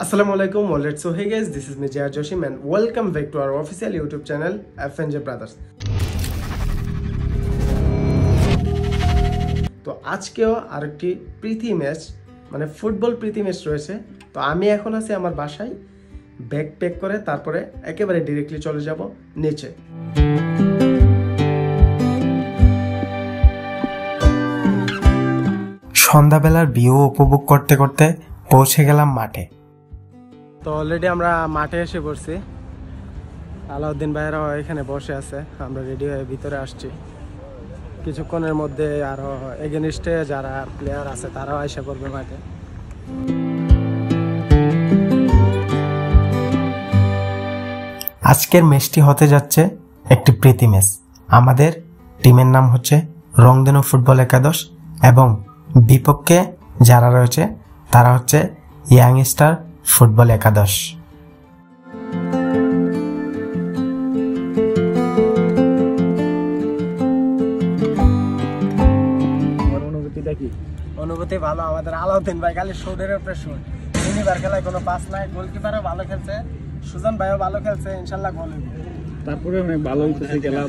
Assalamu alaikum, wallet. So hey guys, this is me Jaya Joshim and welcome back to our official YouTube channel FNJ Brothers. তো আজকেও আরেকটি প্রীতি match মানে football প্রীতি match রয়েছে। তো আমি এখন আছি আমার বাসায়, ব্যাগ প্যাক করে তারপরে একেবারে ডাইরেক্টলি চলে যাব নিচে। সন্ধ্যাবেলার ভিউ উপভোগ করতে করতে পৌঁছে গেলাম মাঠে। তো অলরেডি আমরা মাঠে এসে পড়ছি। আলাউদ্দিন ভাইরাও এখানে বসে আছে, আমরা রেডি হয়ে ভিতরে আসছি। কিছুক্ষণের মধ্যে আরো এগেনিস্টে যারা প্লেয়ার আছে তারাও এসে পড়বে মাঠে। আজকের ম্যাচটি হতে যাচ্ছে একটি প্রীতি ম্যাচ। আমাদের টিমের নাম হচ্ছে রংধনু ফুটবল একাদশ এবং বিপক্ষে যারা রয়েছে তারা হচ্ছে ইয়াং স্টার ফুটবল একাদশ। অনুভূতি ভালো। আমাদের আলাউদ্দিন ভাই খালি শোডের উপরে শোড, তিনবার খেলায় কোনো পাস নাই। গোলকিপারও ভালো খেলছে, সুজন ভাইও ভালো খেলছে, ইনশাল্লাহ গোল হবে। তারপরে অনেক ভালো হইতেছে খেলা।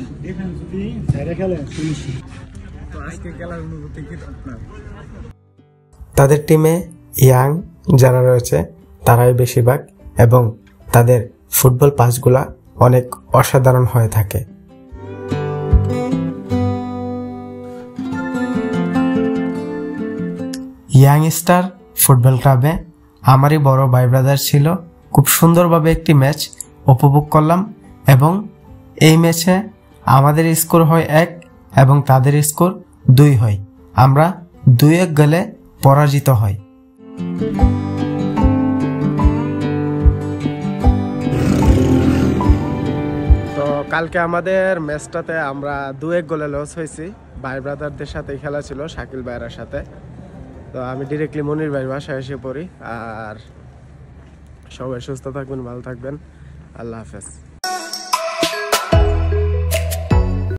তো আজকে খেলার অনুভূতি কি আপনার? তাদের টিমে ইয়াং যারা রয়েছে তারাই বেশিরভাগ এবং তাদের ফুটবল পাসগুলা অনেক অসাধারণ হয়ে থাকে। ইয়াং স্টার ফুটবল ক্লাবে আমারই বড় ভাই ব্রাদার ছিল। খুব সুন্দরভাবে একটি ম্যাচ উপভোগ করলাম এবং এই ম্যাচে আমাদের স্কোর হয় 1 এবং তাদের স্কোর 2 হয়। আমরা 2-1 গোলে পরাজিত হই। তো কালকে আমাদের ম্যাচটাতে আমরা 2-1 গোলে লস হয়েছি। ভাই ব্রাদারদের সাথে খেলা ছিল, শাকিল ভাইয়ের সাথে। তো আমি ডিরেক্টলি মনির ভাইয়ের বাসায় এসে পড়ি। আর সবাই সুস্থ থাকবেন, ভালো থাকবেন, আল্লাহ হাফেজ।